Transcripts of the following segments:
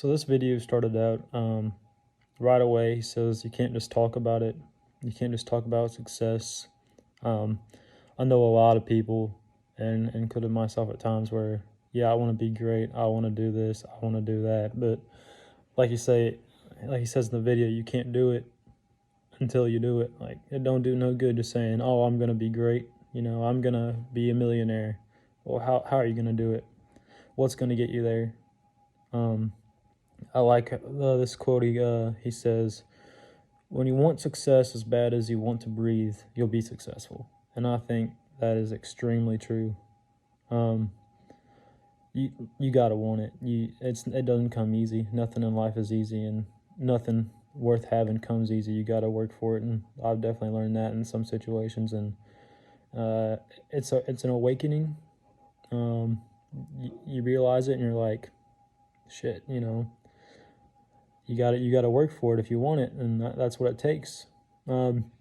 So this video started out right away. He says you can't just talk about it. You can't just talk about success. Um, I know a lot of people, and including myself at times, where yeah, I want to be great. I want to do this. I want to do that. But like you say, like he says in the video, you can't do it until you do it. Like it don't do no good just saying, "Oh, I'm gonna be great." I'm gonna be a millionaire. Well, how are you gonna do it? What's gonna get you there? Um, I like this quote. He says, "When you want success as bad as you want to breathe, you'll be successful." And I think that is extremely true. Um, you gotta want it. It doesn't come easy. Nothing in life is easy, and nothing worth having comes easy. You gotta work for it, and I've definitely learned that in some situations. And uh, it's an awakening. Um, you realize it, and you're like, shit. You gotta work for it if you want it, and that's what it takes. Um,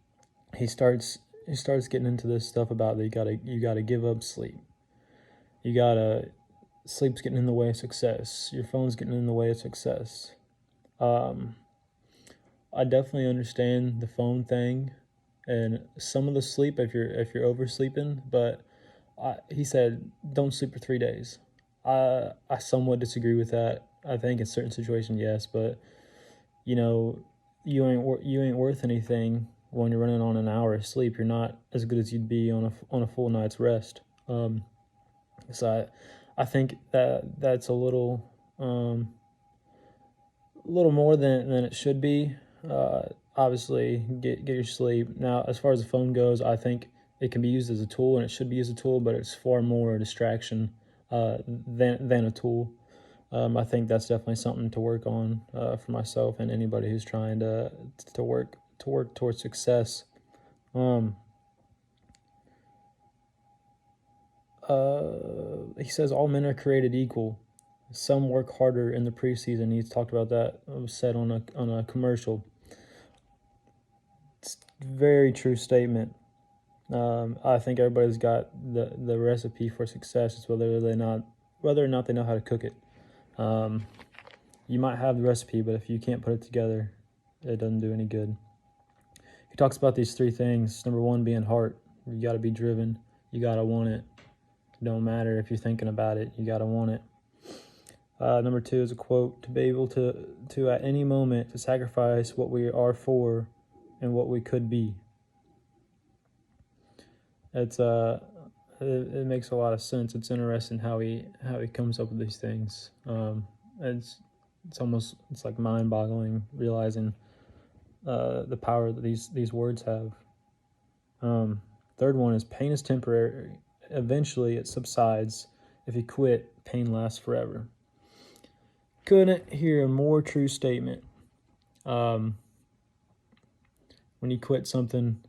he starts getting into this stuff about that you gotta give up sleep. You gotta Sleep's getting in the way of success. Your phone's getting in the way of success. Um, I definitely understand the phone thing, and some of the sleep if you're oversleeping. But he said don't sleep for 3 days. I somewhat disagree with that. I think in certain situations yes, but you know, you ain't worth anything when you're running on an hour of sleep. You're not as good as you'd be on a full night's rest. So I think that's a little more than it should be. Obviously, get your sleep. Now, as far as the phone goes, I think it can be used as a tool, and it should be used as a tool, but it's far more a distraction than a tool. I think that's definitely something to work on for myself and anybody who's trying to work towards success. Um, he says all men are created equal. Some work harder in the preseason. He's talked about that. It was said on a commercial. It's a very true statement. I think everybody's got the recipe for success. It's whether or not they know how to cook it. You might have the recipe, but if you can't put it together, it doesn't do any good. He talks about these three things. Number one being heart. You got to be driven. You got to want it. Don't matter if you're thinking about it. You got to want it. Number two is a quote: to be able to at any moment to sacrifice what we are for and what we could be. It makes a lot of sense. It's interesting how he comes up with these things. It's like mind-boggling realizing the power that these words have. Third one is pain is temporary. Eventually it subsides. If you quit, pain lasts forever. Couldn't hear a more true statement. When you quit something,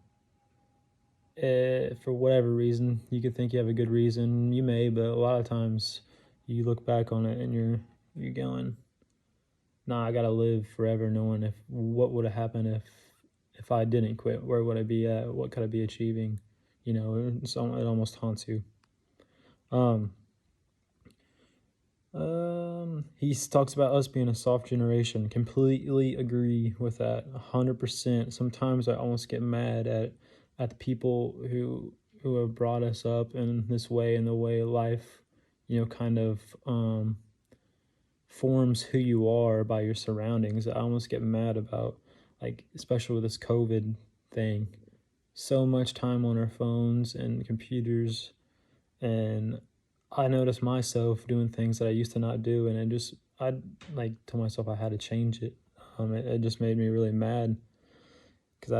for whatever reason, you could think you have a good reason. You may, but a lot of times you look back on it and you're going, nah, I gotta live forever knowing what would have happened if I didn't quit. Where would I be at? What could I be achieving? It almost haunts you. He talks about us being a soft generation. Completely agree with that, 100%. Sometimes I almost get mad at the people who have brought us up in this way, and the way life, kind of forms who you are by your surroundings. I almost get mad about, like, especially with this COVID thing. So much time on our phones and computers, and I noticed myself doing things that I used to not do, and I like told myself I had to change it. It just made me really mad because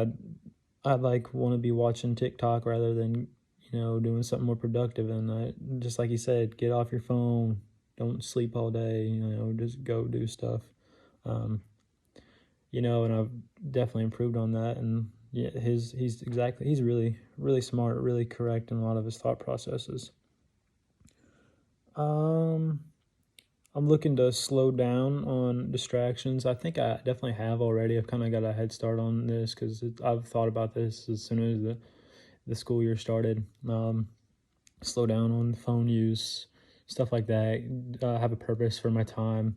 I'd like want to be watching TikTok rather than doing something more productive. And just like you said, get off your phone, don't sleep all day. Just go do stuff. And I've definitely improved on that. And yeah, he's really smart, really correct in a lot of his thought processes. I'm looking to slow down on distractions. I think I definitely have already. I've kind of got a head start on this because I've thought about this as soon as the school year started. Slow down on phone use, stuff like that. Have a purpose for my time,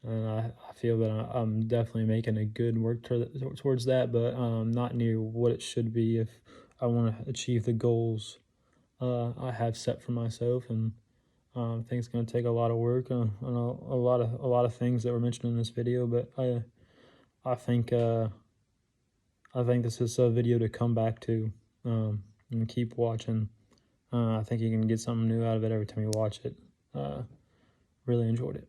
and I feel that I'm definitely making a good work towards that, but not near what it should be if I want to achieve the goals I have set for myself. And I think it's going to take a lot of work and a lot of things that were mentioned in this video. But I think I think this is a video to come back to and keep watching. I think you can get something new out of it every time you watch it. Really enjoyed it.